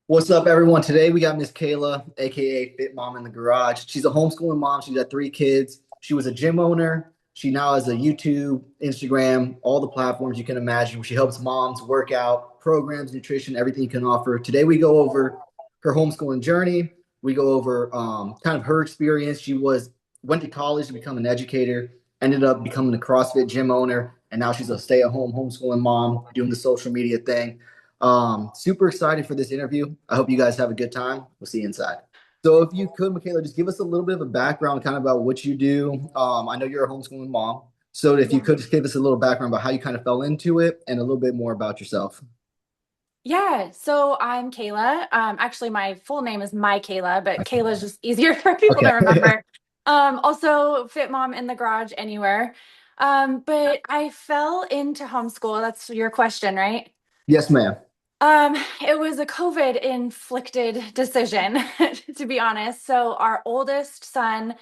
What's up, everyone? Today we got Miss Kayla, aka Fit Mom in the Garage. She's a homeschooling mom. She's got three kids. She was a gym owner. She now has a YouTube, Instagram, all the platforms you can imagine. She helps moms work out, programs, nutrition, everything you can offer. Today we go over her homeschooling journey. We go over kind of her experience. She went to college to become an educator, ended up becoming a CrossFit gym owner, and now she's a stay-at-home homeschooling mom doing the social media thing. Super excited for this interview. I hope you guys have a good time. We'll see you inside. So if you could, Mykala, just give us a little bit of a background kind of about what you do. I know you're a homeschooling mom. So if you Yeah. could just give us a little background about how you kind of fell into it and a little bit more about yourself. Yeah, so I'm Kayla. Actually, my full name is Mykala, but Kayla is just easier for people to Okay. remember. Also, fit mom in the garage anywhere. But I fell into homeschool. That's your question, right? Yes, ma'am. It was a COVID inflicted decision, to be honest. So our oldest son,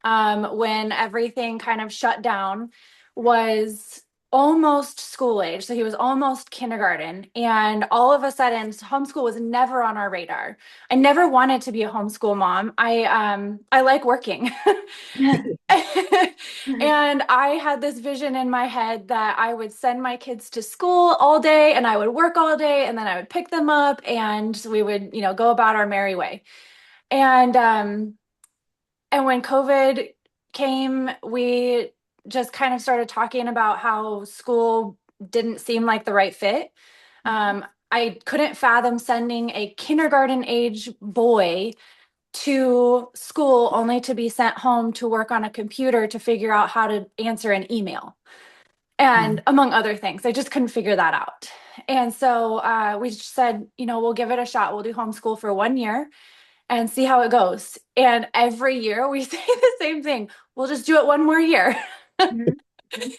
when everything kind of shut down, was almost school age. So he was almost kindergarten. And all of a sudden, homeschool was never on our radar. I never wanted to be a homeschool mom. I like working. And I had this vision in my head that I would send my kids to school all day and I would work all day and then I would pick them up and we would, go about our merry way. And when COVID came, we just kind of started talking about how school didn't seem like the right fit. I couldn't fathom sending a kindergarten age boy to school only to be sent home to work on a computer to figure out how to answer an email and among other things. I just couldn't figure that out. And so we just said, we'll give it a shot. We'll do homeschool for 1 year and see how it goes. And every year we say the same thing. We'll just do it one more year.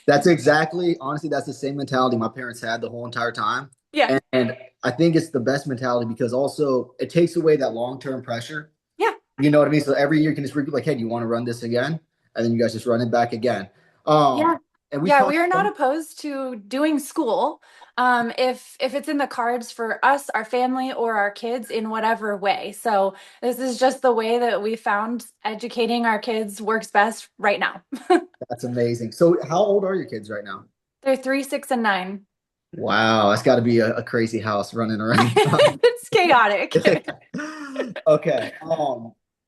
That's exactly, honestly, that's the same mentality my parents had the whole entire time. Yeah. And I think it's the best mentality because also it takes away that long-term pressure. Yeah. You know what I mean? So every year you can just repeat like, hey, do you want to run this again? And then you guys just run it back again. Yeah. And we Yeah, we talked are not opposed to doing school. If it's in the cards for us, our family, or our kids in whatever way. So this is just the way that we found educating our kids works best right now. that's amazing. So how old are your kids right now? They're 3, 6, and 9. Wow, that's got to be a crazy house running around. It's chaotic. Okay.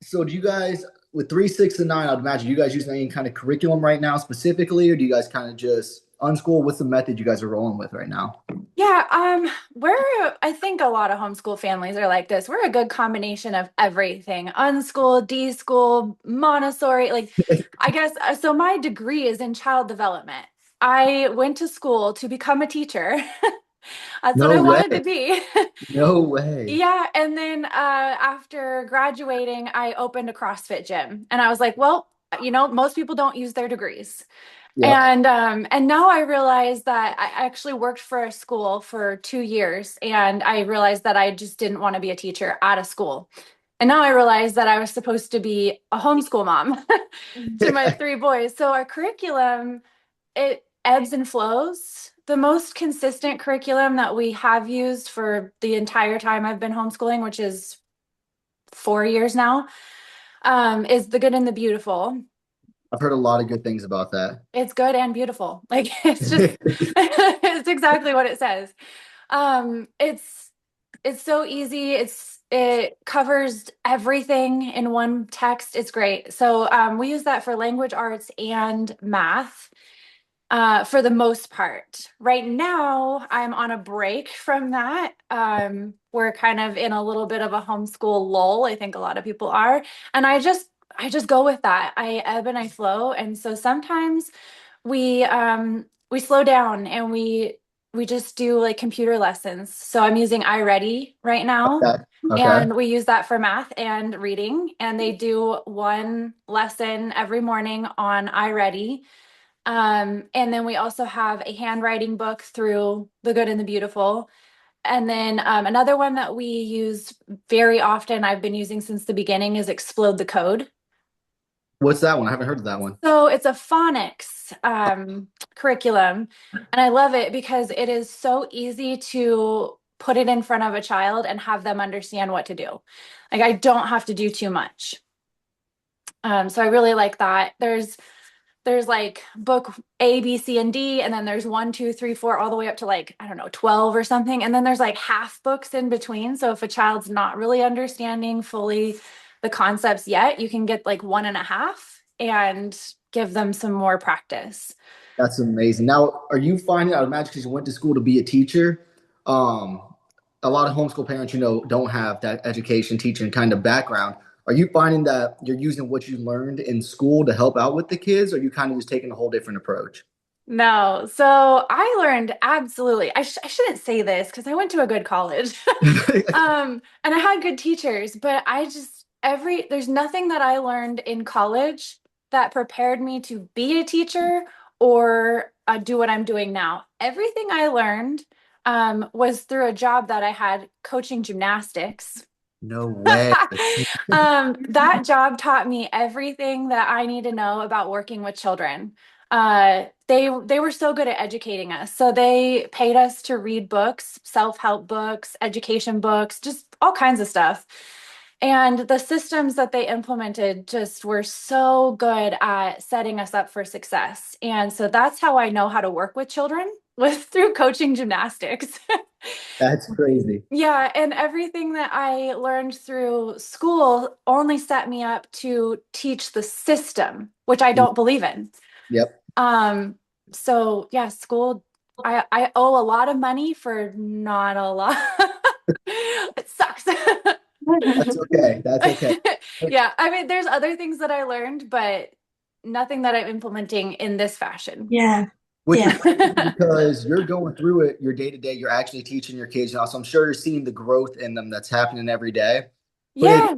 So do you guys with three, six, and nine, I'd imagine you guys using any kind of curriculum right now specifically, or do you guys kind of just unschool? What's the method you guys are rolling with right now? Yeah, I think a lot of homeschool families are like this. We're a good combination of everything. Unschool, D-school, Montessori, like I guess so my degree is in child development. I went to school to become a teacher. That's what No I way. wanted to be. No way. Yeah, and then after graduating, I opened a CrossFit gym. And I was like, well, most people don't use their degrees. Yep. And now I realize that I actually worked for a school for 2 years, and I realized that I just didn't want to be a teacher at a school. And now I realize that I was supposed to be a homeschool mom to my three boys. So our curriculum, it ebbs and flows. The most consistent curriculum that we have used for the entire time I've been homeschooling, which is 4 years now, is The Good and the Beautiful. I've heard a lot of good things about that. It's good and beautiful. Like it's just it's exactly what it says. It's so easy. It covers everything in one text. It's great. So we use that for language arts and math for the most part. Right now, I'm on a break from that. We're kind of in a little bit of a homeschool lull. I think a lot of people are, and I just go with that. I ebb and I flow, and so sometimes we slow down and we just do like computer lessons. So I'm using iReady right now. Okay. Okay. And we use that for math and reading, and they do one lesson every morning on iReady. And then we also have a handwriting book through The Good and the Beautiful. And then another one that we use very often, I've been using since the beginning, is Explode the Code. What's that one? I haven't heard of that one. So it's a phonics curriculum, and I love it because it is so easy to put it in front of a child and have them understand what to do. Like I don't have to do too much. So I really like that. There's like book A, B, C, and D, and then there's one, two, three, four, all the way up to like, I don't know, 12 or something. And then there's like half books in between. So if a child's not really understanding fully the concepts yet, you can get like one and a half and give them some more practice. That's amazing. Now, are you finding, I would imagine because you went to school to be a teacher, um, a lot of homeschool parents, don't have that education, teaching kind of background. Are you finding that you're using what you learned in school to help out with the kids, or are you kind of just taking a whole different approach? No, so I learned absolutely. I shouldn't say this because I went to a good college. And I had good teachers, but I just there's nothing that I learned in college that prepared me to be a teacher or do what I'm doing now. Everything I learned was through a job that I had coaching gymnastics. No way. That job taught me everything that I need to know about working with children. They were so good at educating us. So they paid us to read books, self-help books, education books, just all kinds of stuff. And the systems that they implemented just were so good at setting us up for success. And so that's how I know how to work with children with through coaching gymnastics. That's crazy. Yeah, and everything that I learned through school only set me up to teach the system, which I don't believe in. Yep. Um, so yeah, school, I owe a lot of money for not a lot. It sucks. That's okay. That's okay. Yeah, I mean, there's other things that I learned, but nothing that I'm implementing in this fashion. Yeah. Which is Yeah. crazy because you're going through it your day to day. You're actually teaching your kids now. So I'm sure you're seeing the growth in them that's happening every day. But Yeah,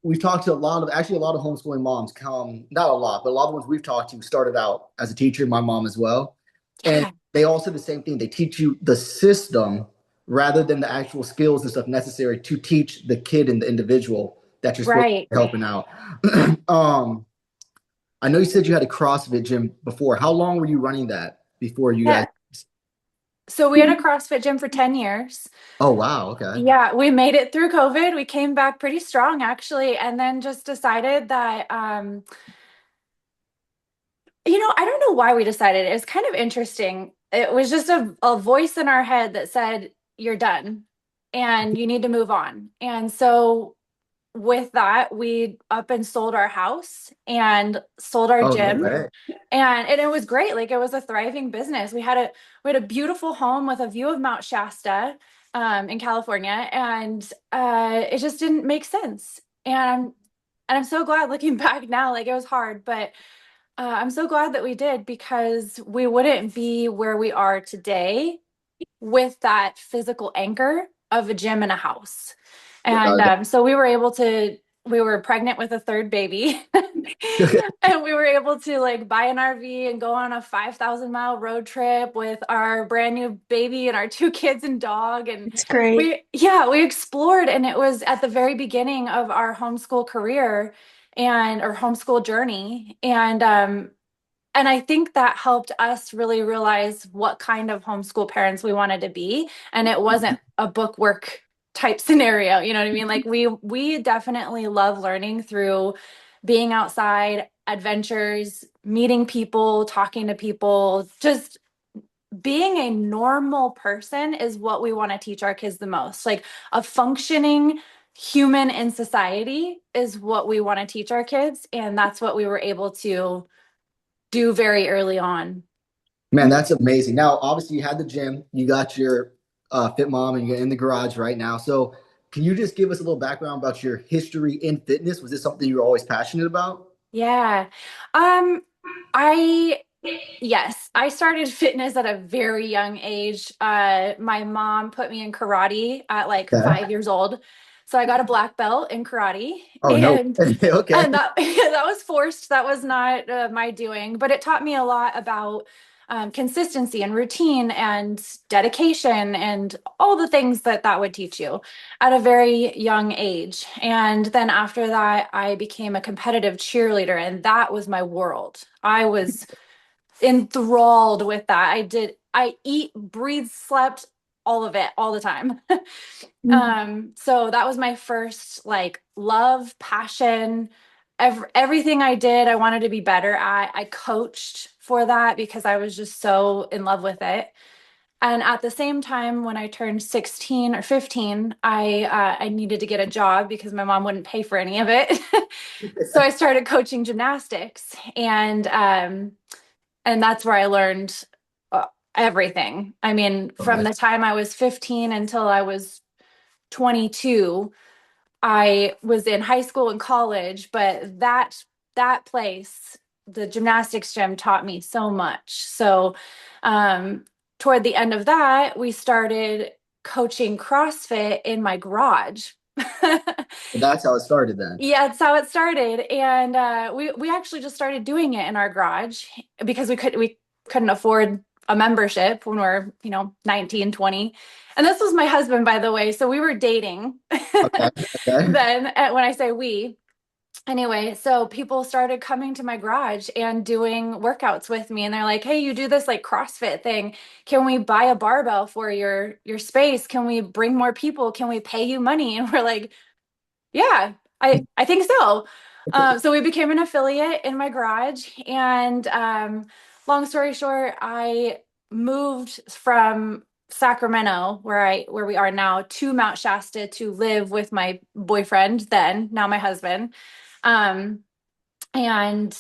we've talked to a lot of homeschooling moms come, not a lot, but a lot of the ones we've talked to started out as a teacher, my mom as well. And yeah, they all said the same thing. They teach you the system rather than the actual skills and stuff necessary to teach the kid and the individual that you're supposed to right. be helping out. um, I know you said you had a CrossFit gym before. How long were you running that before you guys? Yeah. So we had a CrossFit gym for 10 years. Oh, wow. Okay. Yeah, we made it through COVID. We came back pretty strong actually, and then just decided that I don't know why we decided. It was kind of interesting. It was just a voice in our head that said, "You're done and you need to move on." And so with that, we up and sold our house and sold our Oh, no gym. way. And it was great. Like it was a thriving business. We had a beautiful home with a view of Mount Shasta in California, and it just didn't make sense. And I'm so glad looking back now. Like it was hard, but I'm so glad that we did because we wouldn't be where we are today with that physical anchor of a gym and a house. And Without so we were pregnant with a third baby. a doubt. And we were able to like buy an RV and go on a 5,000-mile road trip with our brand new baby and our two kids and dog. And It's great. we explored. And it was at the very beginning of our homeschool career and our homeschool journey. And I think that helped us really realize what kind of homeschool parents we wanted to be. And it wasn't a book work type scenario. You know what I mean? Like we definitely love learning through being outside, adventures, meeting people, talking to people, just being a normal person is what we want to teach our kids the most. Like a functioning human in society is what we want to teach our kids. And that's what we were able to do very early on. Man, that's amazing. Now, obviously, you had the gym, you got your Fit Mom, and you're in the garage right now. So, can you just give us a little background about your history in fitness? Was this something you were always passionate about? Yeah. Um, I Yes, I started fitness at a very young age. My mom put me in karate at like Okay. 5 years old. So I got a black belt in karate Oh, no. and Okay. and that that was forced. That was not my doing, but it taught me a lot about consistency and routine and dedication and all the things that that would teach you at a very young age. And then after that, I became a competitive cheerleader, and that was my world. I was enthralled with that. I eat, breathe, slept all of it all the time. Mhm. So that was my first like love, passion, everything I did, I wanted to be better at. I coached for that because I was just so in love with it. And at the same time, when I turned 16 or 15, I needed to get a job because my mom wouldn't pay for any of it. So I started coaching gymnastics, and that's where I learned uh, everything. I mean, from Okay. the time I was 15 until I was 22, I was in high school and college, but that place, the gymnastics gym, taught me so much. So, um, toward the end of that, we started coaching CrossFit in my garage. That's how it started then. Yeah, that's how it started, and we actually just started doing it in our garage because we couldn't afford a membership when we're 19, 20. And this was my husband, by the way, so we were dating Okay. Okay. then. When I say we, anyway, so people started coming to my garage and doing workouts with me, and they're like, "Hey, you do this like CrossFit thing? Can we buy a barbell for your space? Can we bring more people? Can we pay you money?" And we're like, yeah, I think so. So we became an affiliate in my garage, and long story short, I moved from Sacramento, where we are now, to Mount Shasta to live with my boyfriend then, now my husband, um, and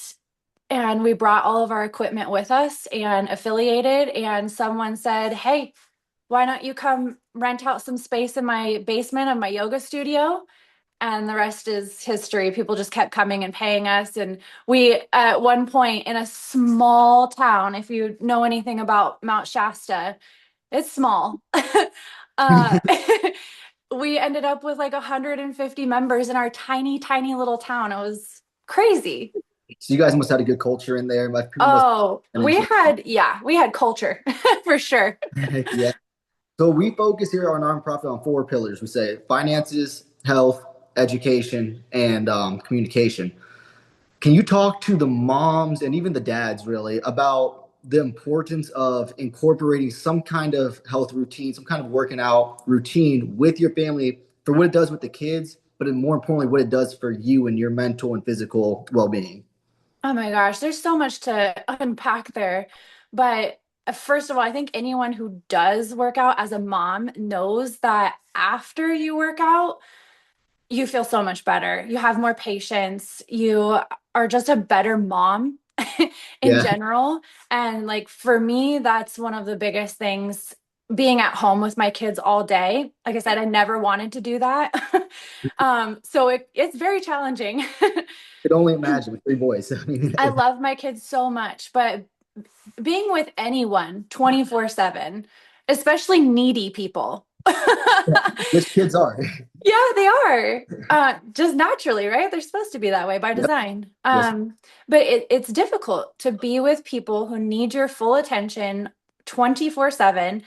and we brought all of our equipment with us and affiliated. And someone said, "Hey, why don't you come rent out some space in my basement of my yoga studio?" And the rest is history. People just kept coming and paying us. And we, at one point in a small town, if you know anything about Mount Shasta, it's small. uh, we ended up with like 150 members in our tiny, tiny little town. It was crazy. So you guys must have had a good culture in there. Like people must Oh, have enjoyed. yeah, we had culture for sure. Heck yeah. So we focus here on our nonprofit on four pillars. We say finances, health, education, and communication. Can you talk to the moms and even the dads really about the importance of incorporating some kind of health routine, some kind of working out routine with your family for what it does with the kids, but more importantly, what it does for you and your mental and physical well-being? Oh my gosh, there's so much to unpack there. But first of all, I think anyone who does work out as a mom knows that after you work out, you feel so much better. You have more patience. You are just a better mom in Yeah. general. And like for me, that's one of the biggest things, being at home with my kids all day. Like I said, I never wanted to do that. So it's very challenging. Could only imagine with three boys. I mean, I love my kids so much, but being with anyone 24/7, especially needy people. which kids are. Yeah, they are. Just naturally, right? They're supposed to be that way by Yep. design. Yes. But it's difficult to be with people who need your full attention 24/7.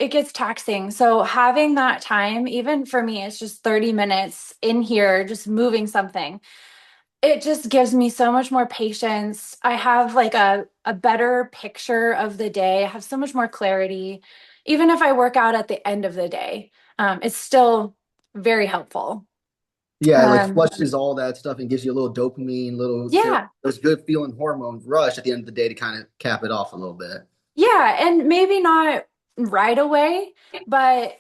It gets taxing. So having that time, even for me, it's just 30 minutes in here, just moving something. It just gives me so much more patience. I have like a better picture of the day. I have so much more clarity. Even if I work out at the end of the day, it's still very helpful. Yeah, it like Um, flushes all that stuff and gives you a little dopamine, little yeah, those good feeling hormones rush at the end of the day to kind of cap it off a little bit. yeah, and maybe not right away, but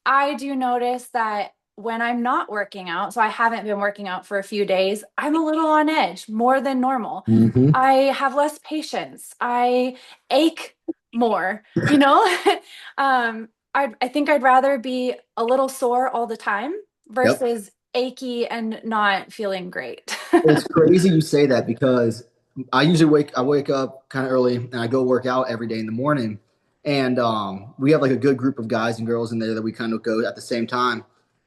I do notice that when I'm not working out, so I haven't been working out for a few days, I'm a little on edge more than normal. Hmm. I have less patience. I ache more, you know? I think I'd rather be a little sore all the time Yep. versus achy and not feeling great. It's crazy you say that because I wake up kind of early and I go work out every day in the morning. And we have like a good group of guys and girls in there that we kind of go at the same time.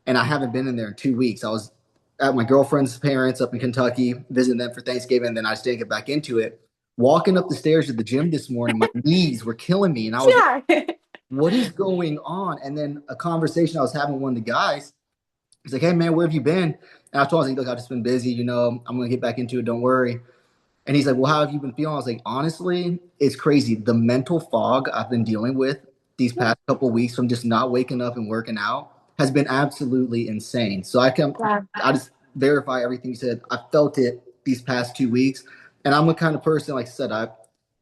And I haven't been in there in 2 weeks. I was at my girlfriend's parents up in Kentucky, visiting them for Thanksgiving, and then I just didn't get back into it. Walking up the stairs to the gym this morning, my knees were killing me. And I was like, Yeah. what is going on? And then a conversation I was having with one of the guys, he's like, hey man, where have you been? And I told him, look, I've just been busy, I'm gonna get back into it, don't worry. And he's like, well, how have you been feeling? I was like, honestly, it's crazy. The mental fog I've been dealing with these past couple weeks from just not waking up and working out has been absolutely insane. So Yeah. I just verify everything you said. I felt it these past 2 weeks, and I'm the kind of person, like I said,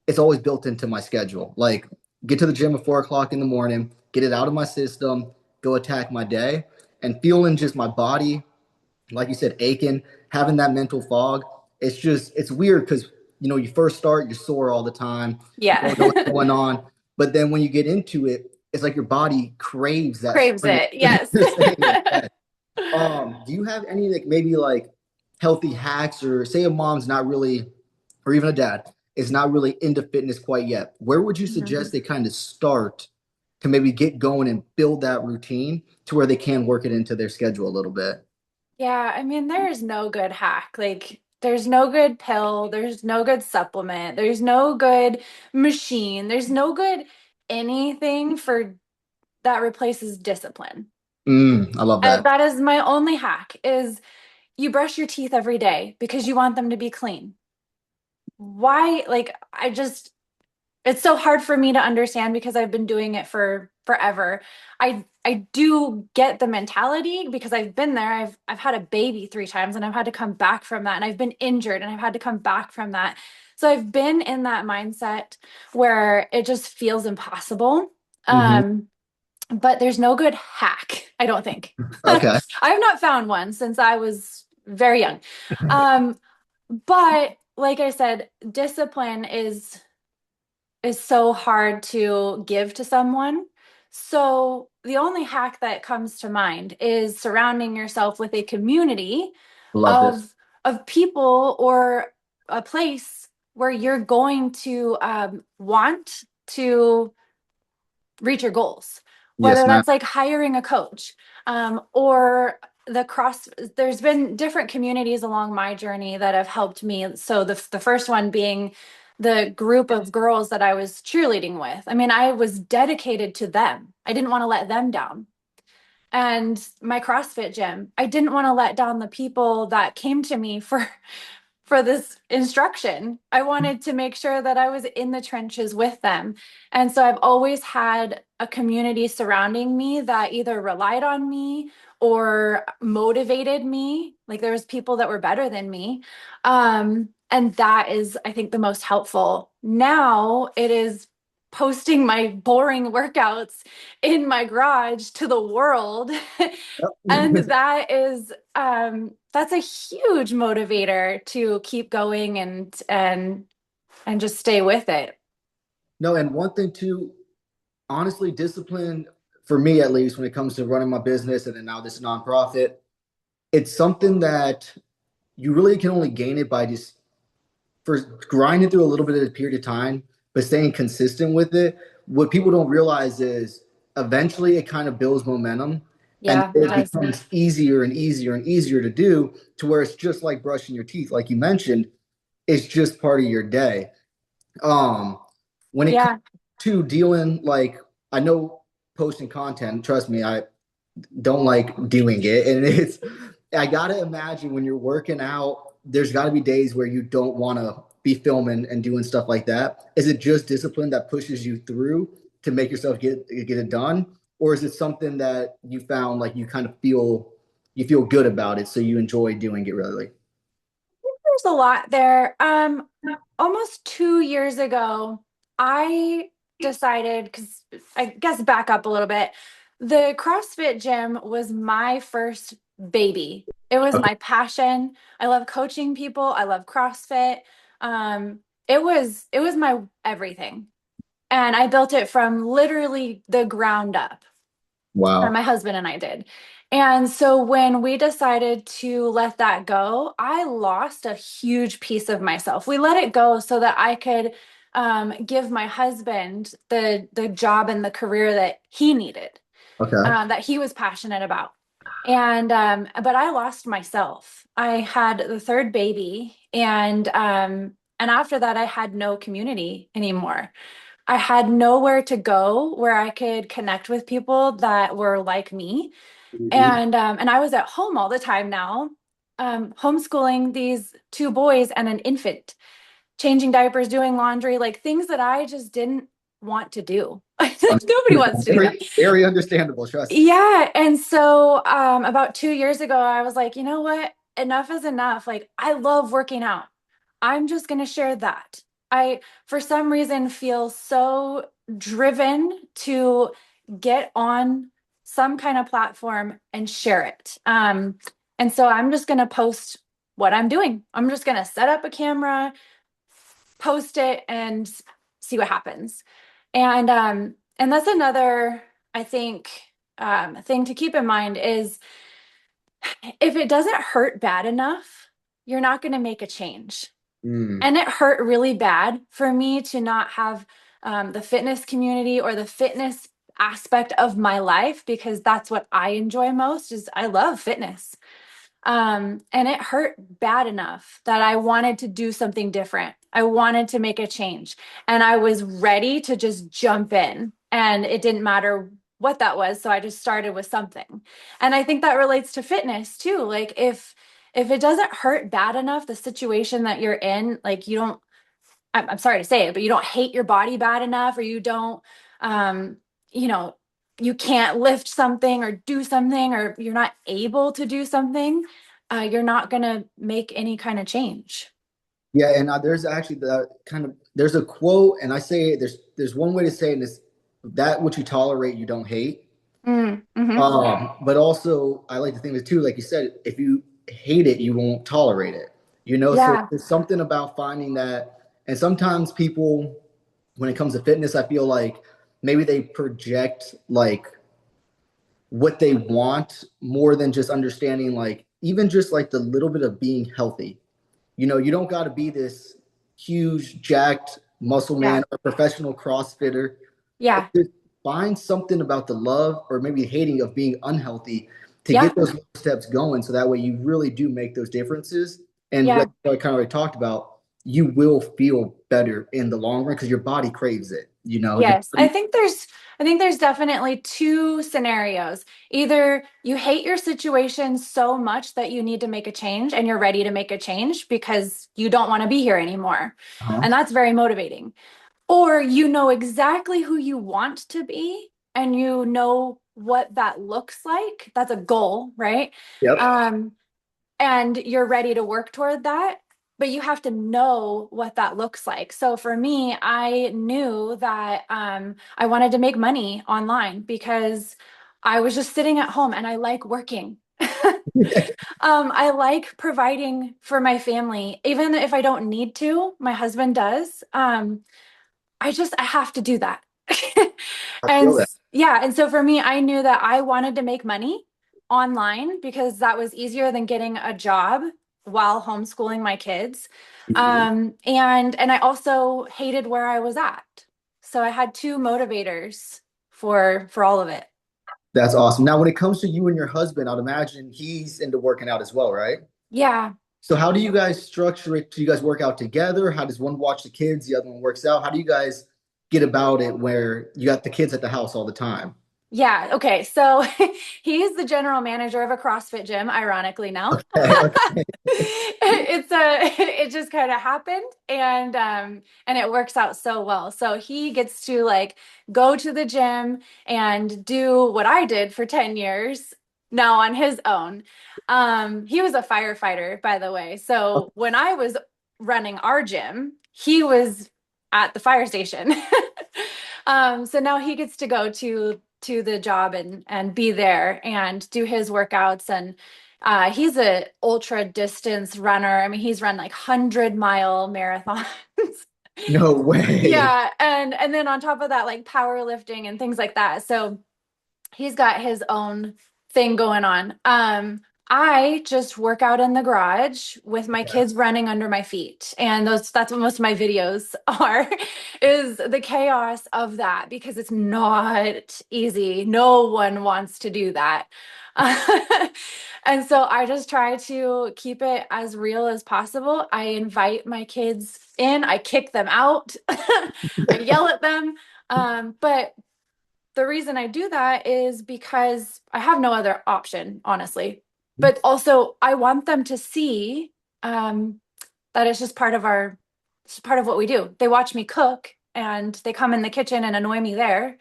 it's always built into my schedule. Like get to the gym at 4 o'clock in the morning, get it out of my system, go attack my day, and feeling just my body, like you said, aching, having that mental fog. It's weird because you first start, you're sore all the time, you Yeah. don't know what's going on, but then when you get into it, it's like your body craves that Craves strength. it. Yes. To stay in bed. Do you have any like maybe like healthy hacks, or say a mom's not really, or even a dad is not really into fitness quite yet? Where would you Mhm. suggest they kind of start to maybe get going and build that routine to where they can work it into their schedule a little bit? Yeah, I mean, there's no good hack. Like, there's no good pill, there's no good supplement, there's no good machine, there's no good anything for that replaces discipline. I love that. That is my only hack is you brush your teeth every day because you want them to be clean. Why? Like, it's so hard for me to understand because I've been doing it for forever. I do get the mentality because I've been there. I've had a baby 3 times and I've had to come back from that, and I've been injured and I've had to come back from that. So I've been in that mindset where it just feels impossible. Hmm. Um, but there's no good hack, I don't think. I Okay. have not found one since I was very young. Um, but like I said, discipline is so hard to give to someone. So the only hack that comes to mind is surrounding yourself with a community Love it. of people or a place where you're going to want to reach your goals, Yes, whether ma'am. that's like hiring a coach, or the cross. There's been different communities along my journey that have helped me. So the first one being the group of girls that I was cheerleading with. I mean, I was dedicated to them. I didn't want to let them down. And my CrossFit gym, I didn't want to let down the people that came to me for this instruction. I wanted to make sure that I was in the trenches with them. And so I've always had a community surrounding me that either relied on me or motivated me. Like there was people that were better than me. And that is, I think, the most helpful. Now it is posting my boring workouts in my garage to the world. And Yep. that's a huge motivator to keep going and just stay with it. No, and one thing too, honestly, discipline for me at least when it comes to running my business and then now this nonprofit, it's something that you really can only gain it by just for grinding through a little bit of a period of time, but staying consistent with it. What people don't realize is eventually it kind of builds momentum, and Yeah, it it does. becomes easier and easier and easier to do to where it's just like brushing your teeth, like you mentioned, it's just part of your day. Um, when it comes Yeah. to dealing, like I know posting content, trust me, I don't like doing it. And I gotta imagine when you're working out, there's gotta be days where you don't wanna be filming and doing stuff like that. Is it just discipline that pushes you through to make yourself get it done? Or is it something that you found like you kind of feel good about it, so you enjoy doing it really? There's a lot there. Almost 2 years ago, I decided, because I guess back up a little bit, the CrossFit gym was my first baby. It was Okay. my passion. I love coaching people. I love CrossFit. It was my everything. And I built it from literally the ground up. Wow. My husband and I did. And so when we decided to let that go, I lost a huge piece of myself. We let it go so that I could give my husband the job and the career that he needed, Okay. that he was passionate about. And but I lost myself. I had the third baby, and after that, I had no community anymore. I had nowhere to go where I could connect with people that were like me. Mhm. And I was at home all the time now, homeschooling these two boys and an infant, changing diapers, doing laundry, like things that I just didn't want to do. Nobody wants to do Very, that. very understandable. Trust. Yeah. And so about 2 years ago, I was like, you know what? Enough is enough. Like, I love working out. I'm just going to share that. I, for some reason, feel so driven to get on some kind of platform and share it. And so I'm just going to post what I'm doing. I'm just going to set up a camera, post it, and see what happens. And that's another, I think, thing to keep in mind is if it doesn't hurt bad enough, you're not going to make a change. Mm. And it hurt really bad for me to not have the fitness community or the fitness aspect of my life because that's what I enjoy most is I love fitness. And it hurt bad enough that I wanted to do something different. I wanted to make a change and I was ready to just jump in and it didn't matter what that was. So I just started with something. And I think that relates to fitness too. Like if it doesn't hurt bad enough, the situation that you're in, like you don't, I'm sorry to say it, but you don't hate your body bad enough, or you don't, um, you know, you can't lift something or do something, or you're not able to do something, you're not going to make any kind of change. Yeah, and there's actually there's a quote, and I say there's one way to say it is that what you tolerate, you don't hate. Mm-hmm. But also I like to think of it too, like you said, if you hate it, you won't tolerate it. So Yeah, there's something about finding that, and sometimes people, when it comes to fitness, I feel like maybe they project like what they want more than just understanding like even just like the little bit of being healthy. You don't got to be this huge, jacked muscle yeah, man or professional CrossFitter. But yeah, just find something about the love or maybe hating of being unhealthy to yeah, get those little steps going. So that way you really do make those differences. And yeah. like I kind of already talked about, you will feel better in the long run because your body craves it. Your Yes, body. I think there's definitely two scenarios. Either you hate your situation so much that you need to make a change and you're ready to make a change because you don't want to be here anymore. Uh-huh. And that's very motivating. Or you know exactly who you want to be and you know what that looks like. That's a goal, right? Yep. Um, and you're ready to work toward that, but you have to know what that looks like. So for me, I knew that I wanted to make money online because I was just sitting at home and I like working. I like providing for my family, even if I don't need to, my husband does. I have to do that. I And feel that. yeah, and so for me, I knew that I wanted to make money online because that was easier than getting a job while homeschooling my kids. Mhm. And I also hated where I was at. So I had two motivators for all of it. That's awesome. Now, when it comes to you and your husband, I'd imagine he's into working out as well, right? Yeah. So how do you guys structure it? Do you guys work out together? How does one watch the kids, the other one works out? How do you guys get about it where you got the kids at the house all the time? Yeah. Okay. So he's the general manager of a CrossFit gym, ironically now. Okay, okay. It just kind of happened and it works out so well. So he gets to like go to the gym and do what I did for 10 years now on his own. He was a firefighter, by the way. So when I was running our gym, he was at the fire station. So now he gets to go to the job and be there and do his workouts and he's a ultra distance runner. I mean, he's run like 100-mile marathons. No way. Yeah, and then on top of that, like powerlifting and things like that. So he's got his own thing going on. I just work out in the garage with my Okay. kids running under my feet. And that's what most of my videos are, is the chaos of that because it's not easy. No one wants to do that. And so I just try to keep it as real as possible. I invite my kids in, I kick them out, I yell at them. But the reason I do that is because I have no other option, honestly. But also, I want them to see um, that it's just it's part of what we do. They watch me cook and they come in the kitchen and annoy me there.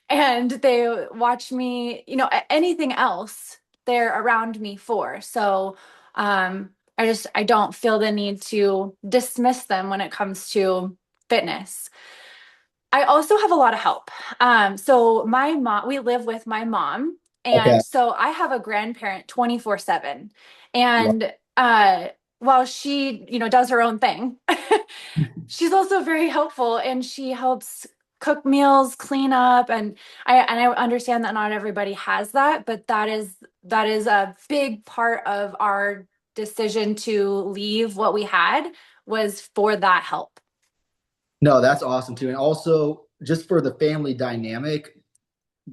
and they watch me, anything else they're around me for. So I don't feel the need to dismiss them when it comes to fitness. I also have a lot of help. So my mom, we live with my mom, Okay. and so I have a grandparent 24/7. Lo- And while she, does her own thing, she's also very helpful, and she helps cook meals, clean up, and I understand that not everybody has that, but that is a big part of our decision to leave what we had was for that help. No, that's awesome too. And also, just for the family dynamic,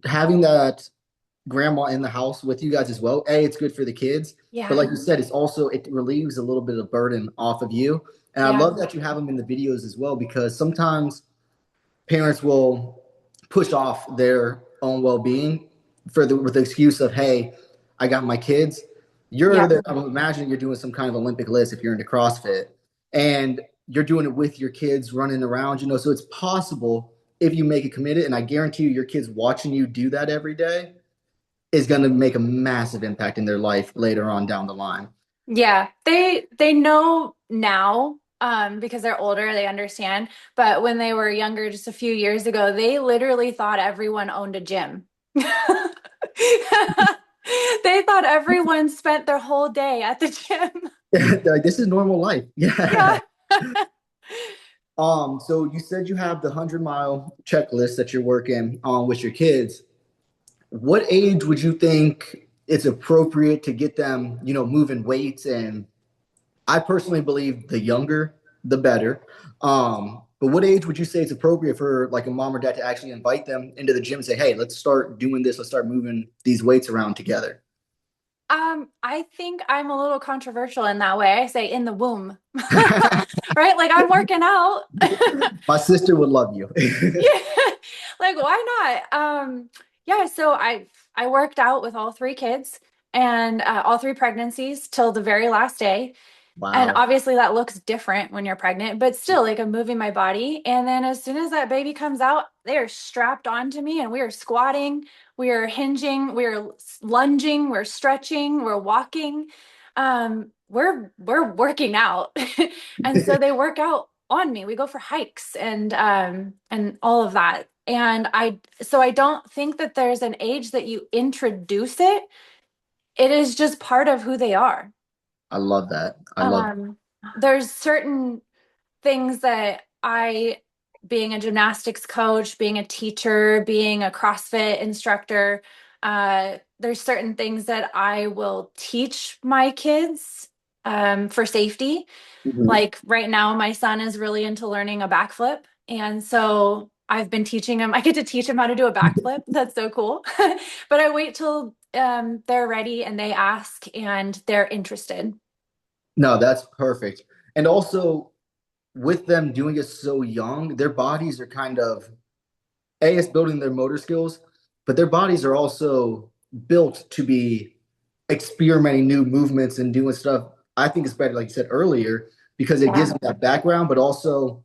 having that grandma in the house with you guys as well. A, it's good for the kids, but Yeah. like you said, it relieves a little bit of burden off of you. And I Yeah. love that you have them in the videos as well because sometimes parents will push off their own well-being with the excuse of, hey, I got my kids. Yeah. I'm imagining you're doing some kind of Olympic list if you're into CrossFit and you're doing it with your kids running around, so it's possible if you make it committed. And I guarantee you, your kids watching you do that every day is going to make a massive impact in their life later on down the line. Yeah, they know now because they're older, they understand. But when they were younger, just a few years ago, they literally thought everyone owned a gym. They thought everyone spent their whole day at the gym. Like, this is normal life. Yeah. Yeah. So you said you have the 100-mile checklist that you're working on with your kids. What age would you think it's appropriate to get them, moving weights? And I personally believe the younger, the better. But what age would you say it's appropriate for like a mom or dad to actually invite them into the gym and say, hey, let's start doing this. Let's start moving these weights around together. I think I'm a little controversial in that way. I say in the womb, right? Like I'm working out. My sister would love you. Yeah. Like why not? Yeah, so I worked out with all three kids and all three pregnancies till the very last day. And Wow. obviously that looks different when you're pregnant, but still like I'm moving my body. And then as soon as that baby comes out, they are strapped onto me and we are squatting, we are hinging, we are lunging, we're stretching, we're walking. We're working out. And so they work out on me. We go for hikes and all of that. And I don't think that there's an age that you introduce it. It is just part of who they are. I love that. I love Um, there's certain things that being a gymnastics coach, being a teacher, being a CrossFit instructor, there's certain things that I will teach my kids for safety. Mhm. Like right now, my son is really into learning a backflip. And so I've been teaching him, I get to teach him how to do a backflip. That's so cool. But I wait till they're ready and they ask and they're interested. No, that's perfect. And also, with them doing it so young, their bodies are kind of it's building their motor skills, but their bodies are also built to be experimenting new movements and doing stuff. I think it's better, like you said earlier, because it gives Yeah. them that background, but also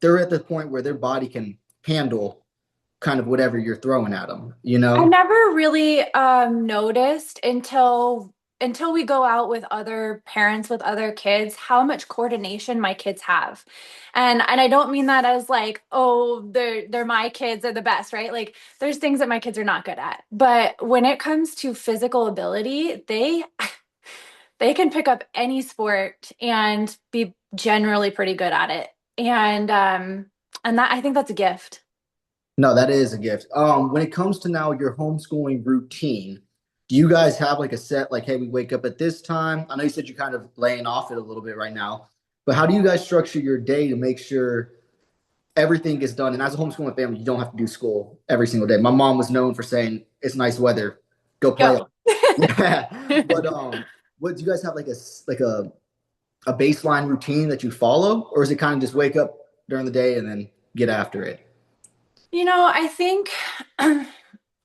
they're at the point where their body can handle kind of whatever you're throwing at them, you I know? never really noticed until we go out with other parents with other kids how much coordination my kids have. And I don't mean that as like, oh, they're my kids are the best, right? Like there's things that my kids are not good at. But when it comes to physical ability, they can pick up any sport and be generally pretty good at it. And that I think that's a gift. No, that is a gift. When it comes to now your homeschooling routine, do you guys have like a set, like, hey, we wake up at this time? I know you said you're kind of laying off it a little bit right now, but how do you guys structure your day to make sure everything gets done? And as a homeschooling family, you don't have to do school every single day. My mom was known for saying, it's nice weather, go play. Go. Yeah. But what do you guys have like a baseline routine that you follow? Or is it kind of just wake up during the day and then get after it? I think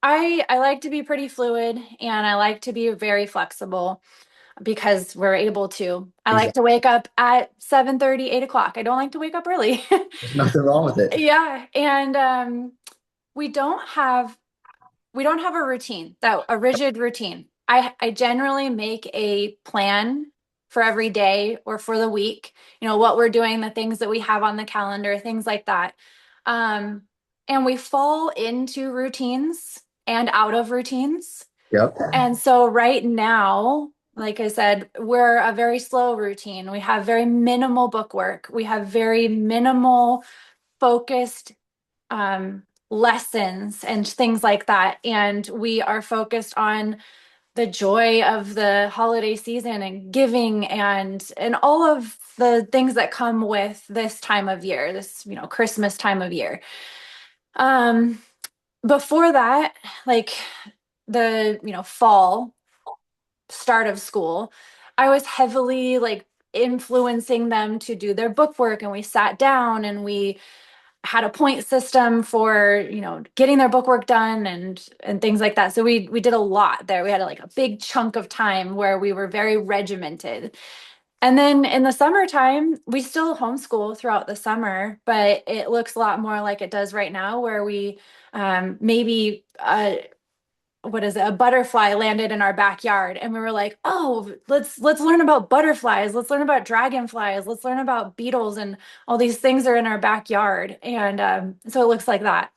I like to be pretty fluid and I like to be very flexible because we're able to. I like Exactly. to wake up at 7:30, 8 o'clock. I don't like to wake up early. There's nothing wrong with it. Yeah. And we don't have we don't have a routine, that a rigid routine. I generally make a plan for every day or for the week, what we're doing, the things that we have on the calendar, things like that. Um, and we fall into routines and out of routines. Yep. And so right now, like I said, we're a very slow routine. We have very minimal book work. We have very minimal focused lessons and things like that. And we are focused on the joy of the holiday season and giving and all of the things that come with this time of year, this, Christmas time of year. Um, Before that, like the, fall start of school, I was heavily like influencing them to do their book work, and we sat down and we had a point system for getting their book work done and things like that. So we did a lot there. We had like a big chunk of time where we were very regimented. And then in the summertime, we still homeschool throughout the summer, but it looks a lot more like it does right now, where we maybe what is it, a butterfly landed in our backyard, and we were like, oh, let's learn about butterflies, let's learn about dragonflies, let's learn about beetles, and all these things are in our backyard. And so it looks like that.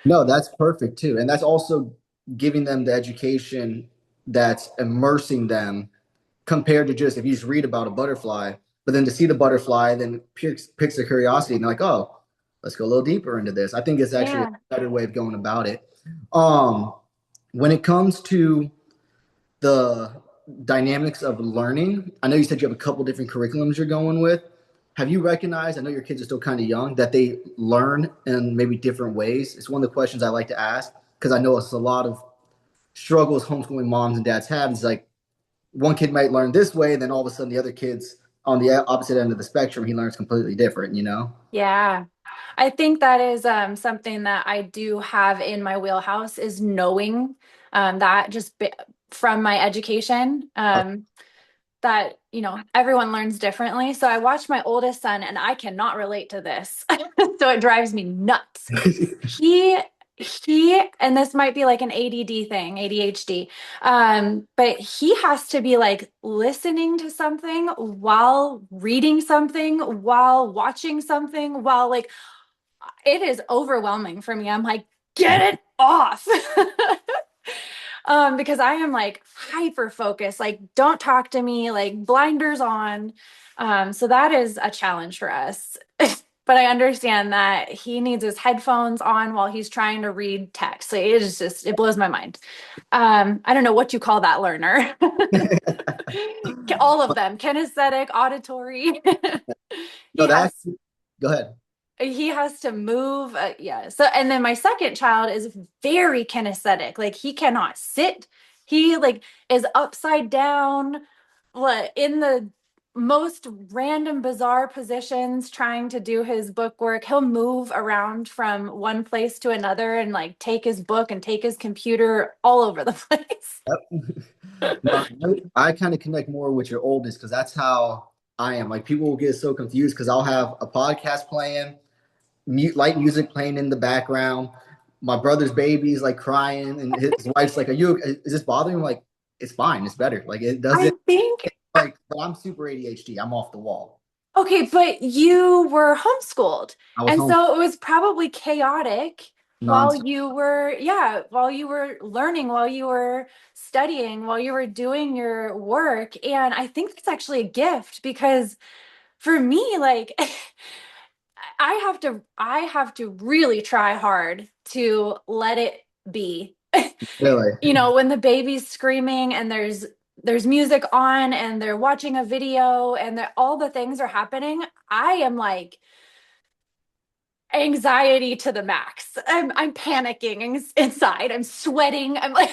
No, that's perfect too. And that's also giving them the education that's immersing them compared to just if you just read about a butterfly, but then to see the butterfly, then picks their curiosity and they're like, oh, let's go a little deeper into this. I think it's actually Yeah. a better way of going about it. Um, when it comes to the dynamics of learning, I know you said you have a couple different curriculums you're going with. Have you recognized, I know your kids are still kind of young, that they learn in maybe different ways? It's one of the questions I like to ask because I know it's a lot of struggles homeschooling moms and dads have. It's like one kid might learn this way, and then all of a sudden the other kid's on the opposite end of the spectrum. He learns completely different, you know? Yeah. I think that is something that I do have in my wheelhouse, is knowing that from my education. That everyone learns differently. So I watch my oldest son, and I cannot relate to this. So it drives me nuts. He and this might be like an ADD thing, ADHD. But he has to be like listening to something while reading something, while watching something, while like it is overwhelming for me. I'm like, get it off. Because I am like hyper focused, like don't talk to me, like blinders on. So that is a challenge for us. But I understand that he needs his headphones on while he's trying to read text. So it is just, it blows my mind. I don't know what you call that learner. All of them, kinesthetic, auditory. No, He has go ahead. he has to move. Yeah. So, and then my second child is very kinesthetic. Like he cannot sit. He like is upside down, what, in the most random, bizarre positions trying to do his book work. He'll move around from one place to another and like take his book and take his computer all over the place. No, I kind of connect more with your oldest because that's how I am. Like people will get so confused because I'll have a podcast playing, light music playing in the background. My brother's baby's like crying, and his wife's like, Is this bothering him?" Like, it's fine. It's better. Like, it I doesn't, think like, but I'm super ADHD. I'm off the wall. Okay, but you were homeschooled. I was And home so it was probably chaotic while nonstop. you were, yeah, while you were learning, while you were studying, while you were doing your work. And I think that's actually a gift, because for me, like I have to really try hard to let it be. Really. When the baby's screaming and there's music on and they're watching a video and all the things are happening, I am like anxiety to the max. I'm panicking inside. I'm sweating. I'm like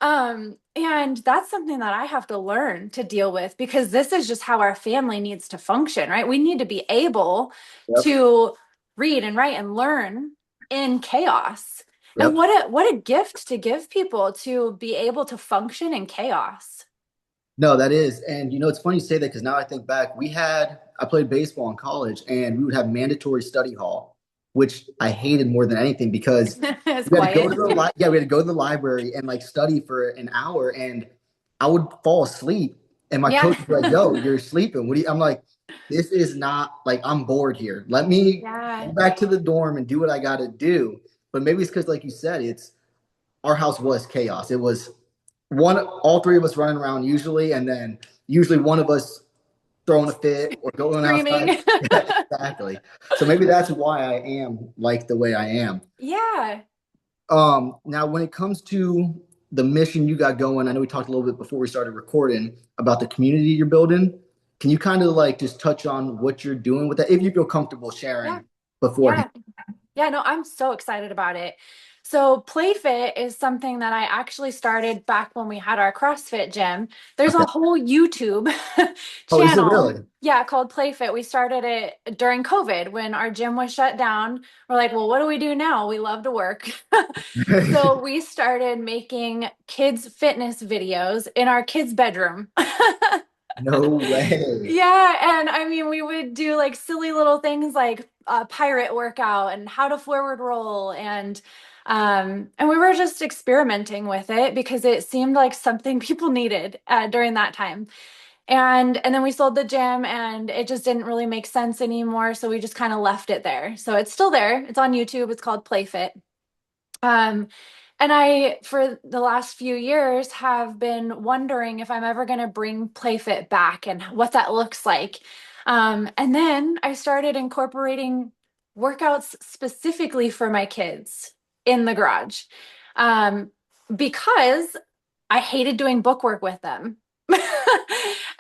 and that's something that I have to learn to deal with, because this is just how our family needs to function, right? We need to be able Yep. to read and write and learn in chaos. And Yep. what a gift to give people, to be able to function in chaos. No, that is. And it's funny you say that because now I think back, I played baseball in college and we would have mandatory study hall. which I hated more than anything because It's we had to go to quiet. the yeah, we had to go to the library and like study for an hour, and I would fall asleep, and my Yeah. coach would be like, "Yo, you're sleeping. What do you?" I'm like, "This is not like I'm bored here. Let me go Yeah. back to the dorm and do what I got to do." But maybe it's because, like you said, it's our house was chaos. It was all three of us running around usually, and then usually one of us throwing a fit or going outside. Screaming. Exactly. So maybe that's why I am like the way I am. Yeah. Now when it comes to the mission you got going, I know we talked a little bit before we started recording about the community you're building. Can you kind of like just touch on what you're doing with that, if you feel comfortable Yeah. sharing beforehand? Yeah. Yeah, no, I'm so excited about it. So, PlayFit is something that I actually started back when we had our CrossFit gym. There's Okay. a whole YouTube Oh, is it channel, really? yeah, called PlayFit. We started it during COVID when our gym was shut down. We're like, well, what do we do now? We love to work. So, we started making kids' fitness videos in our kids' bedroom. No way. Yeah, and I mean, we would do like silly little things like a pirate workout and how to forward roll and we were just experimenting with it because it seemed like something people needed during that time. And then we sold the gym and it just didn't really make sense anymore, so we just kind of left it there. So it's still there. It's on YouTube. It's called PlayFit. Um, and I, for the last few years, have been wondering if I'm ever going to bring PlayFit back and what that looks like. And then I started incorporating workouts specifically for my kids in the garage um, because I hated doing bookwork with them.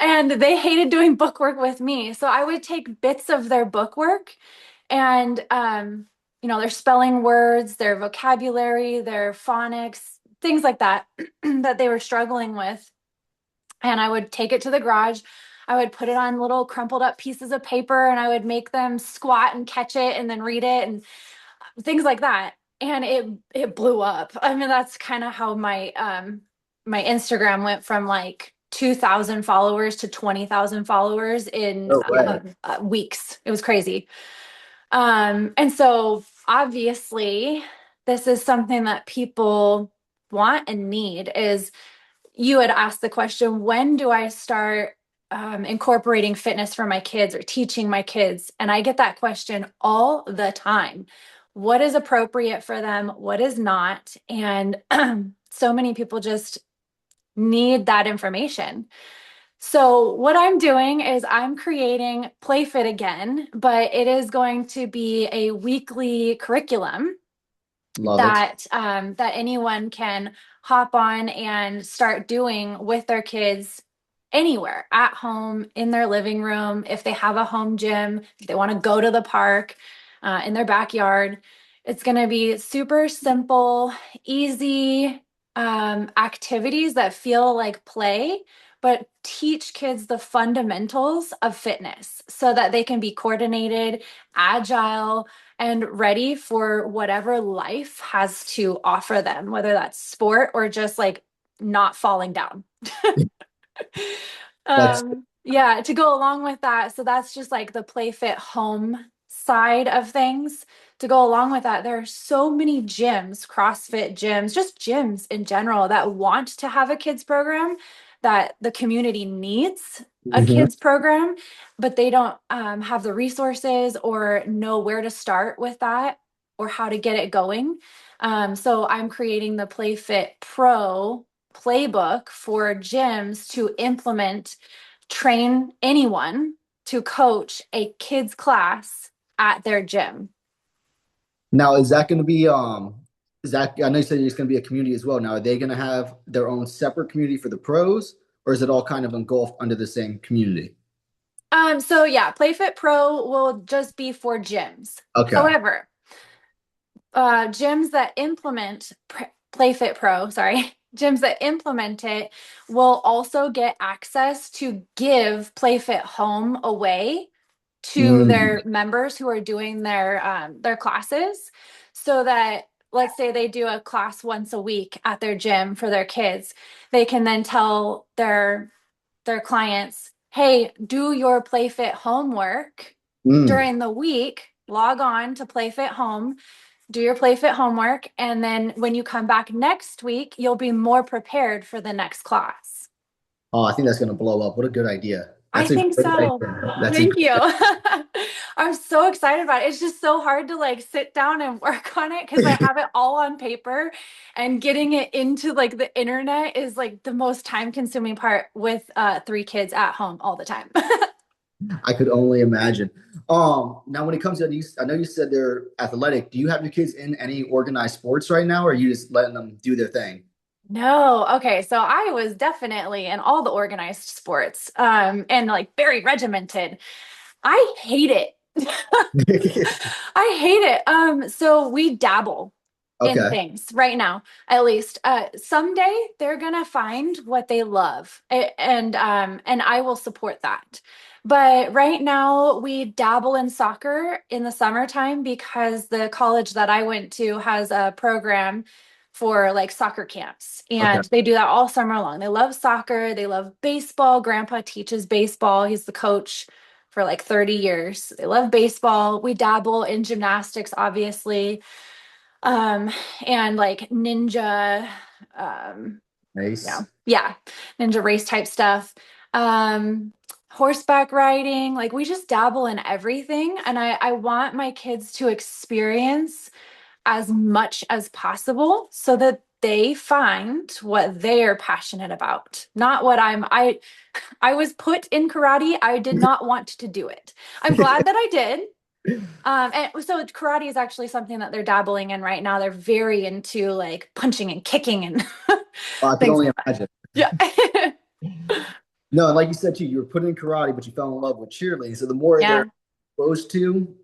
And they hated doing bookwork with me. So I would take bits of their bookwork and their spelling words, their vocabulary, their phonics, things like that that they were struggling with. And I would take it to the garage. I would put it on little crumpled up pieces of paper and I would make them squat and catch it and then read it and things like that. And it blew up. I mean, that's kind of how my Instagram went from like 2,000 followers to 20,000 followers in No way. weeks. It was crazy. And so obviously this is something that people want and need is you had asked the question, when do I start incorporating fitness for my kids or teaching my kids? And I get that question all the time. What is appropriate for them? What is not? And so many people just need that information. So, what I'm doing is I'm creating PlayFit again, but it is going to be a weekly curriculum Love it. that anyone can hop on and start doing with their kids anywhere at home in their living room if they have a home gym if they want to go to the park in their backyard. It's going to be super simple, easy activities that feel like play but teach kids the fundamentals of fitness so that they can be coordinated, agile, and ready for whatever life has to offer them, whether that's sport or just like not falling down. That's Yeah, to go along with that. So that's just like the play fit home side of things. To go along with that, there are so many gyms, CrossFit gyms, just gyms in general that want to have a kids program that the community needs a Mhm. kids program, but they don't have the resources or know where to start with that or how to get it going. So I'm creating the PlayFit Pro playbook for gyms to implement, train anyone to coach a kids class at their gym. Now, is that going to be is that I know you said it's going to be a community as well. Now, are they going to have their own separate community for the pros, or is it all kind of engulfed under the same community? So yeah, PlayFit Pro will just be for gyms. Okay. However, gyms that implement PlayFit Pro, sorry, gyms that implement it will also get access to give PlayFit Home away to Mm, their members who are doing their classes, so that let's say they do a class once a week at their gym for their kids, they can then tell their clients, hey, do your PlayFit homework mm. during the week log on to PlayFit Home, do your PlayFit homework, and then when you come back next week, you'll be more prepared for the next class. Oh, I think that's going to blow up. What a good idea. I That's a think great so. idea. That's a Thank you. great I'm so excited about it. It's just so hard to like sit down and work on it because I idea. have it all on paper, and getting it into like the internet is like the most time consuming part with three kids at home all the time. I could only imagine. Now when it comes to, I know you said they're athletic. Do you have your kids in any organized sports right now, or are you just letting them do their thing? No. Okay. So I was definitely in all the organized sports, and like very regimented. I hate it. I hate it. So we dabble in Okay. things right now, at least. Someday they're gonna find what they love, and I will support that. But right now we dabble in soccer in the summertime because the college that I went to has a program for like soccer camps, Okay. and they do that all summer long. They love soccer, they love baseball. Grandpa teaches baseball. He's the coach for like 30 years. They love baseball. We dabble in gymnastics, obviously, um, and like ninja, um, Nice. yeah, ninja race type stuff. Um, Horseback riding, like we just dabble in everything. And I want my kids to experience as much as possible so that they find what they are passionate about, not what I was put in karate. I did not want to do it. I'm glad that I did. And so karate is actually something that they're dabbling in right now. They're very into like punching and kicking and I could things only like that. imagine. Yeah. No, and like you said too, you were put in karate, but you fell in love with cheerleading. So the more they're Yeah. exposed to,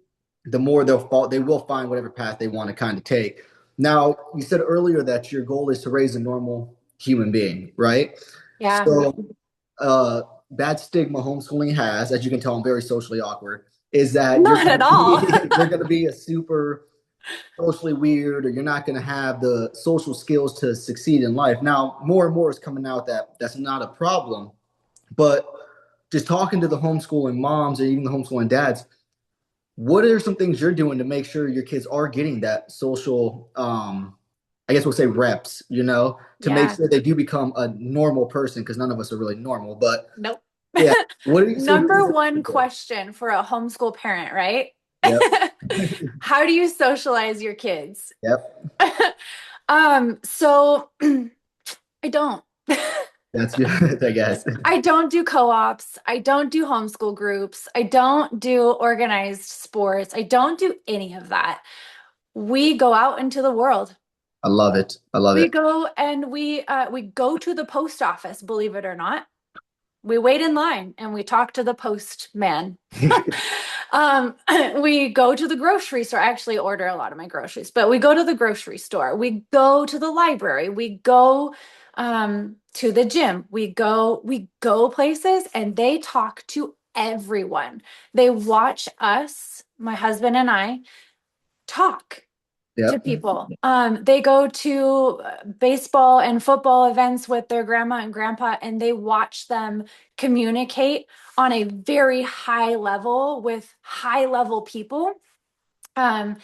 the more they'll fall. They will find whatever path they want to kind of take. Now, you said earlier that your goal is to raise a normal human being, right? Yeah. So, uh, bad stigma homeschooling has, as you can tell, I'm very socially awkward. Is that you're Not going at to all. be you're going to be a super socially weird, or you're not going to have the social skills to succeed in life. Now, more and more is coming out that that's not a problem, but just talking to the homeschooling moms and even the homeschooling dads, what are some things you're doing to make sure your kids are getting that social, I guess we'll say reps, to make Yeah. sure they do become a normal person? Because none of us are really normal. But Nope. yeah, what are some things Number that one you're doing? question for a homeschool parent, right? Yep. How do you socialize your kids? Yep. So I don't. That's good, I guess. I don't do co-ops. I don't do homeschool groups. I don't do organized sports. I don't do any of that. We go out into the world. I love it. I love We it. go and we go to the post office, believe it or not. We wait in line and we talk to the postman. um, we go to the grocery store. I actually order a lot of my groceries, but we go to the grocery store. We go to the library. We go to the gym. We go places, and they talk to everyone. They watch us, my husband and I, talk to Yep. people. They go to baseball and football events with their grandma and grandpa, and they watch them communicate on a very high level with high level people. Um,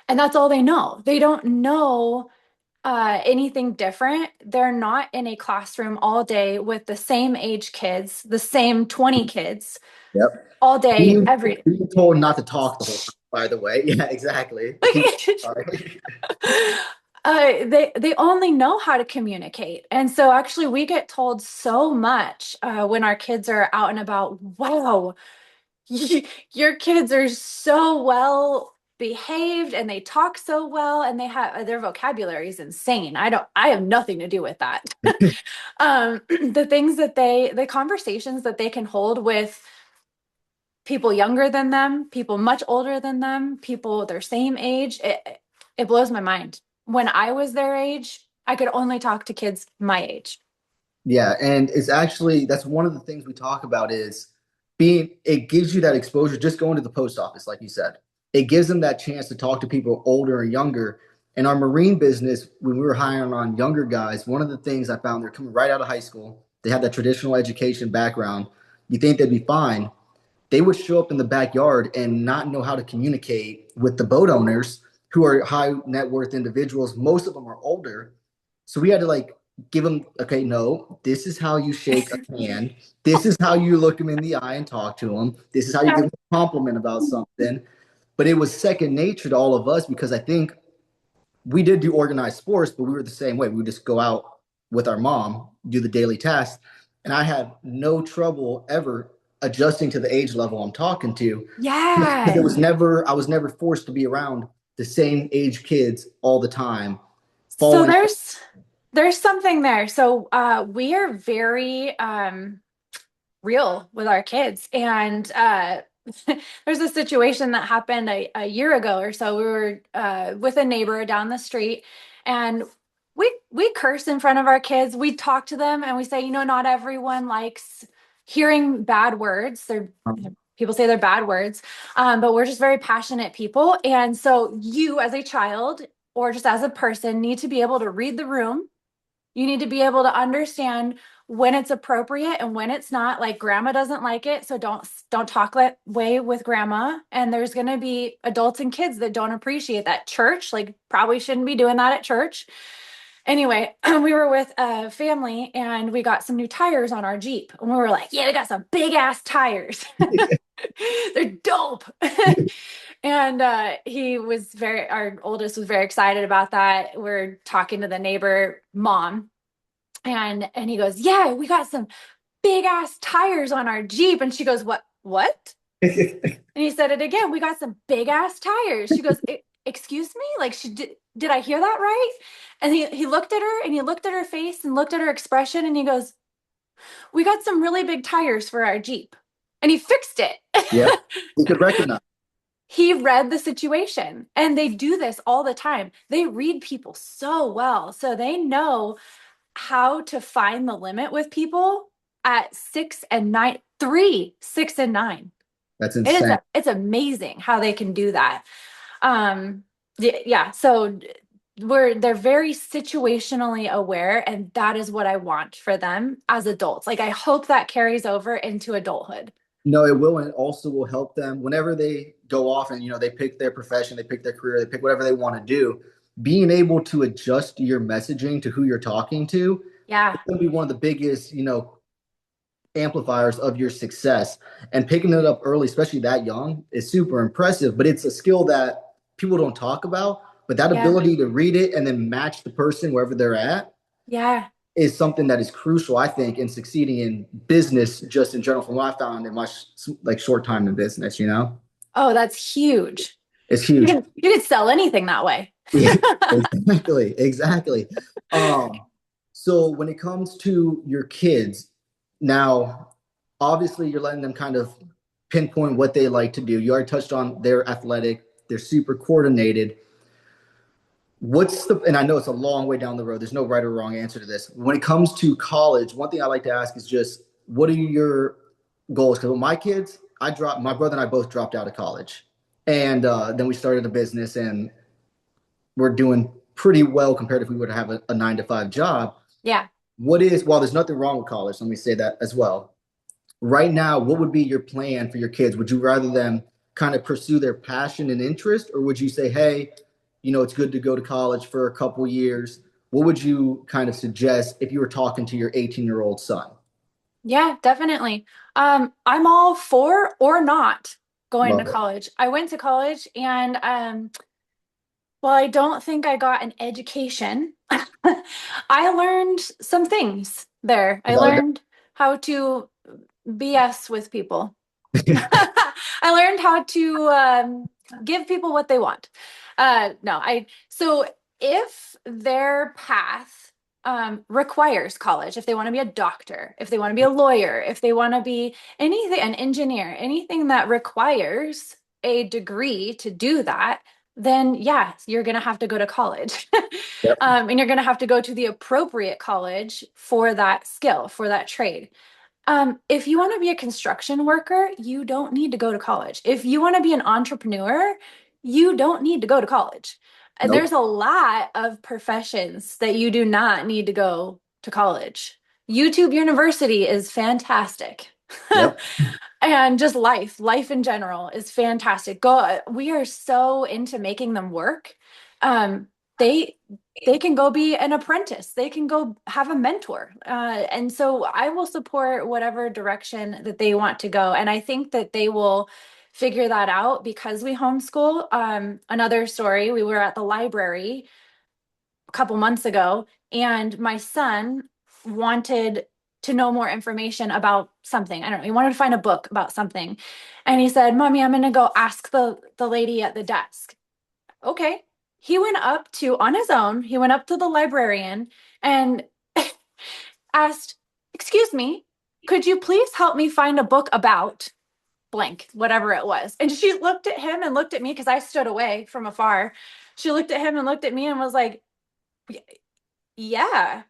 and that's all they know. They don't know anything different. They're not in a classroom all day with the same age kids, the same 20 kids Yep. all day, Being, every being told not to talk the whole time, by the way. Yeah, exactly. Keep sorry. they only know how to communicate. And so actually we get told so much when our kids are out and about. Wow, your kids are so well behaved and they talk so well, and they have their vocabulary is insane. I have nothing to do with that. The things that the conversations that they can hold with people younger than them, people much older than them, people their same age. It blows my mind. When I was their age, I could only talk to kids my age. Yeah, and it's actually that's one of the things we talk about is being it gives you that exposure just going to the post office, like you said. It gives them that chance to talk to people older and younger. In our marine business, when we were hiring on younger guys, one of the things I found they're coming right out of high school. They have that traditional education background. You think they'd be fine, they would show up in the backyard and not know how to communicate with the boat owners who are high net worth individuals. Most of them are older. So we had to like give them, okay, no, this is how you shake a hand. This is how you look them in the eye and talk to them. This is how you give them a compliment about something. But it was second nature to all of us because I think we did do organized sports, but we were the same way. We would just go out with our mom, do the daily tasks. And I had no trouble ever adjusting to the age level I'm talking to because Yeah. it was never, I was never forced to be around the same age kids all the time, So following. there's something there. So we are very real with our kids. And there's a situation that happened a year ago or so. We were with a neighbor down the street, and we curse in front of our kids. We talk to them and we say, not everyone likes hearing bad words. People say they're bad words, but we're just very passionate people. And so you, as a child or just as a person, need to be able to read the room. You need to be able to understand when it's appropriate and when it's not. Like grandma doesn't like it, so don't talk that way with grandma. And there's going to be adults and kids that don't appreciate that. Church, like probably shouldn't be doing that at church. Anyway, we were with a family and we got some new tires on our Jeep. And we were like, yeah, we got some big ass tires. They're dope. And our oldest was very excited about that. We're talking to the neighbor mom, and he goes, yeah, we got some big ass tires on our Jeep. And she goes, what? And he said it again, we got some big ass tires. She goes, excuse me? Like did I hear that right? And he looked at her and he looked at her face and looked at her expression and he goes, we got some really big tires for our Jeep. And he fixed it. Yep. You could recognize. He read the situation, and they do this all the time. They read people so well. So they know how to find the limit with people at 6 and 9, 3, 6 and 9. That's insane. It's amazing how they can do that. Yeah. So they're very situationally aware, and that is what I want for them as adults. Like I hope that carries over into adulthood. No, it will, and it also will help them whenever they go off and they pick their profession, they pick their career, they pick whatever they want to do. Being able to adjust your messaging to who you're talking to Yeah. is going to be one of the biggest, amplifiers of your success. And picking it up early, especially that young, is super impressive. But it's a skill that people don't talk about. But that Yeah. ability to read it and then match the person wherever they're at Yeah. is something that is crucial, I think, in succeeding in business, just in general, from what I found in my like short time in business. Oh, that's huge. It's You huge. can you could sell anything that way. Yeah, exactly. Um, so when it comes to your kids, now, obviously you're letting them kind of pinpoint what they like to do. You already touched on they're athletic, they're super coordinated. And I know it's a long way down the road. There's no right or wrong answer to this. When it comes to college, one thing I like to ask is just what are your goals? Because with my kids, my brother and I both dropped out of college. And then we started a business and we're doing pretty well compared if we would have a 9 to 5 job. Yeah. While there's nothing wrong with college, let me say that as well. Right now, what would be your plan for your kids? Would you rather them kind of pursue their passion and interest, or would you say, hey, it's good to go to college for a couple years? What would you kind of suggest if you were talking to your 18-year-old son? Yeah, definitely. I'm all for or not going to Love it. college. I went to college and well, I don't think I got an education. I learned some things there. I Without a learned how to BS with people. I learned how to give people what they want. No, so if their path requires college, if they want to be a doctor, if they want to be a lawyer, if they want to be anything, an engineer, anything that requires a degree to do that, then yeah, you're going to have to go to college. Yep. And you're going to have to go to the appropriate college for that skill, for that trade. If you want to be a construction worker, you don't need to go to college. If you want to be an entrepreneur, you don't need to go to college. And Nope. there's a lot of professions that you do not need to go to college. YouTube University is fantastic. Yep. And just life in general is fantastic. We are so into making them work. Um, they they can go be an apprentice. They can go have a mentor. And so I will support whatever direction that they want to go. And I think that they will figure that out because we homeschool. Another story, we were at the library a couple months ago, and my son wanted to know more information about something. I don't know. He wanted to find a book about something. And he said, Mommy, I'm going to go ask the lady at the desk. Okay. He went up to, on his own, he went up to the librarian and asked, Excuse me, could you please help me find a book about blank, whatever it was? And she looked at him and looked at me because I stood away from afar. She looked at him and looked at me and was like, Yeah.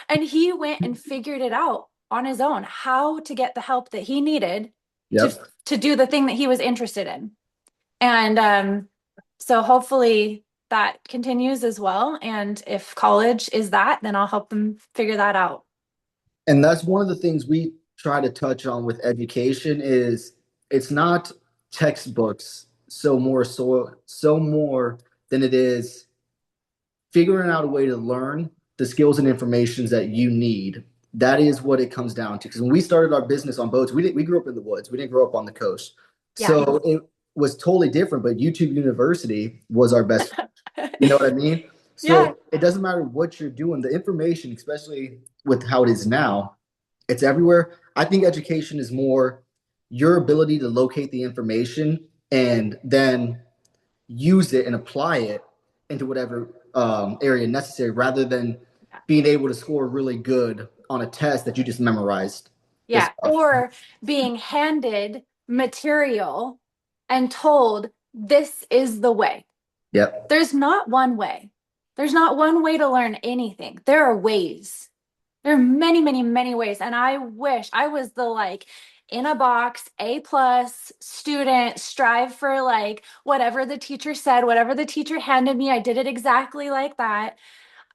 And he went and figured it out on his own, how to get the help that he needed to Yep. to do the thing that he was interested in. And so hopefully that continues as well. And if college is that, then I'll help them figure that out. And that's one of the things we try to touch on with education is it's not textbooks so more than it is figuring out a way to learn the skills and informations that you need. That is what it comes down to. Because when we started our business on boats, we grew up in the woods. We didn't grow up on the coast. Yeah. So it was totally different, but YouTube University was our best. You know what I mean? Yeah. So it doesn't matter what you're doing, the information, especially with how it is now, it's everywhere. I think education is more your ability to locate the information and then use it and apply it into whatever area necessary rather than being able to score really good on a test that you just memorized the Yeah. stuff. Or being handed material and told this is the way. Yep. There's not one way. There's not one way to learn anything. There are ways. There are many, many, many ways. And I wish I was the like in a box, A plus student, strive for like whatever the teacher said, whatever the teacher handed me, I did it exactly like that.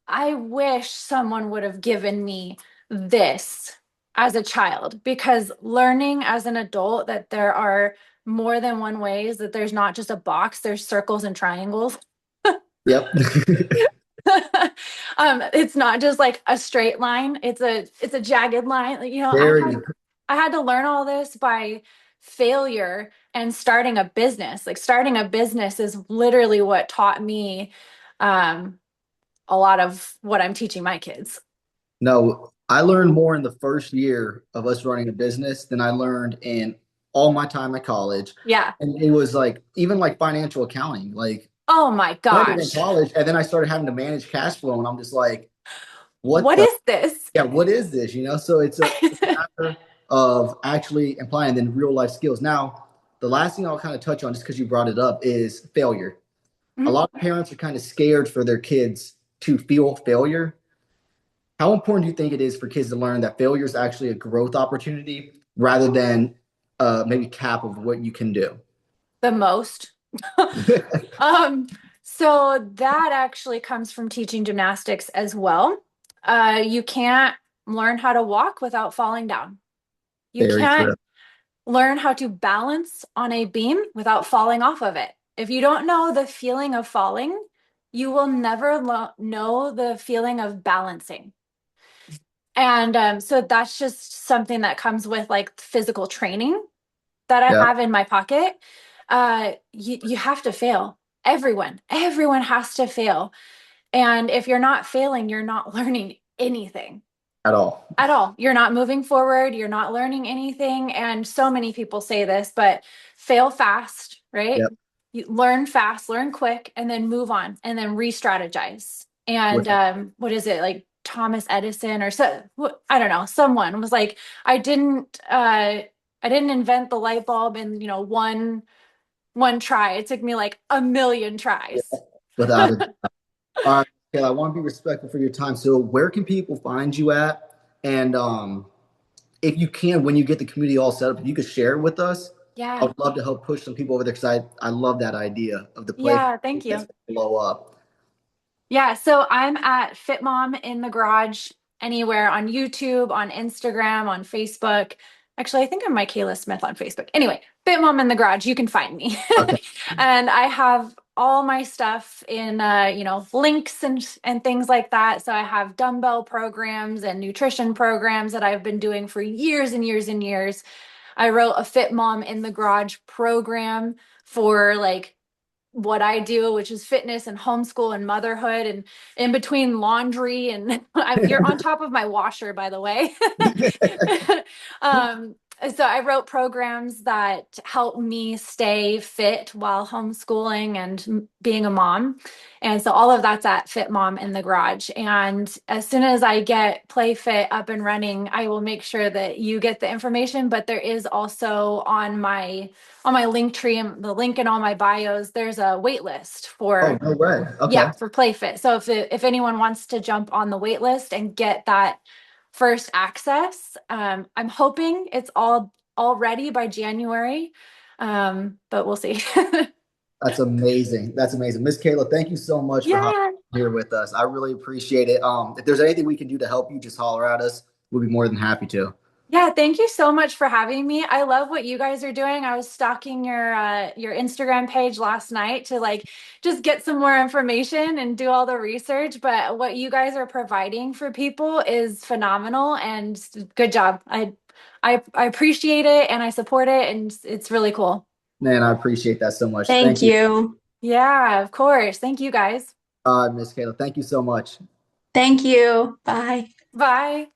I wish someone would have given me this as a child because learning as an adult that there are more than one ways, that there's not just a box, there's circles and triangles. Yep. It's not just like a straight line. It's a jagged line. Like, Very. I had to learn all this by failure and starting a business. Like starting a business is literally what taught me um, a lot of what I'm teaching my kids. No, I learned more in the first year of us running a business than I learned in all my time at college. Yeah. And it was like even like financial accounting. Like Oh my learned it in gosh. college, and then I started having to manage cash flow, and I'm just like, what What the is this? yeah, what is this? So it's a matter of actually applying then real life skills. Now, the last thing I'll kind of touch on, just because you brought it up, is failure. A Mhm. lot of parents are kind of scared for their kids to feel failure. How important do you think it is for kids to learn that failure is actually a growth opportunity rather than maybe cap of what you can do? The most. Um, so that actually comes from teaching gymnastics as well. You can't learn how to walk without falling down. You Very can't true. learn how to balance on a beam without falling off of it. If you don't know the feeling of falling, you will never know the feeling of balancing. And so that's just something that comes with like physical training that I Yeah, have in my pocket. You have to fail. Everyone has to fail. And if you're not failing, you're not learning anything at all. at all. You're not moving forward. You're not learning anything. And so many people say this, but fail fast, right? Yep. You learn fast, learn quick, and then move on and then re-strategize. And With what is it like Thomas Edison or so? I don't know. Someone was like, I didn't invent the light bulb in one try. It took me like a million tries. without a all right, Kayla, I want to be respectful for your time. So where can people find you at? And if you can, when you get the community all set up, if you could share it with us, I Yeah. would love to help push some people over there because I love that idea of the play Yeah. Thank that's you. going to blow up. Yeah, so I'm at Fit Mom in the Garage anywhere on YouTube, on Instagram, on Facebook. Actually, I think I'm Mykala Smith on Facebook. Anyway, Fit Mom in the Garage, you can find me. Okay. And I have all my stuff in links and things like that. So I have dumbbell programs and nutrition programs that I've been doing for years and years and years. I wrote a Fit Mom in the Garage program for like what I do, which is fitness and homeschool and motherhood and in between laundry and you're on top of my washer, by the way. um, so I wrote programs that help me stay fit while homeschooling and being a mom. And so all of that's at Fit Mom in the Garage. And as soon as I get Play Fit up and running, I will make sure that you get the information. But there is also on my link tree and the link in all my bios, there's a wait list Oh, for no way. Okay. yeah, for PlayFit. So if anyone wants to jump on the wait list and get that first access, I'm hoping it's all ready by January. But we'll see. That's amazing. That's amazing. Miss Kayla, thank you so much for hopping Yeah. here with us. I really appreciate it. If there's anything we can do to help you, just holler at us. We'll be more than happy to. Yeah, thank you so much for having me. I love what you guys are doing. I was stalking your Instagram page last night to like just get some more information and do all the research, but what you guys are providing for people is phenomenal and good job. I appreciate it and I support it and it's really cool. Man, I appreciate that so much. Thank Thank you. you. Yeah, of course. Thank you guys. Miss Kayla, thank you so much. Thank you. Bye. Bye.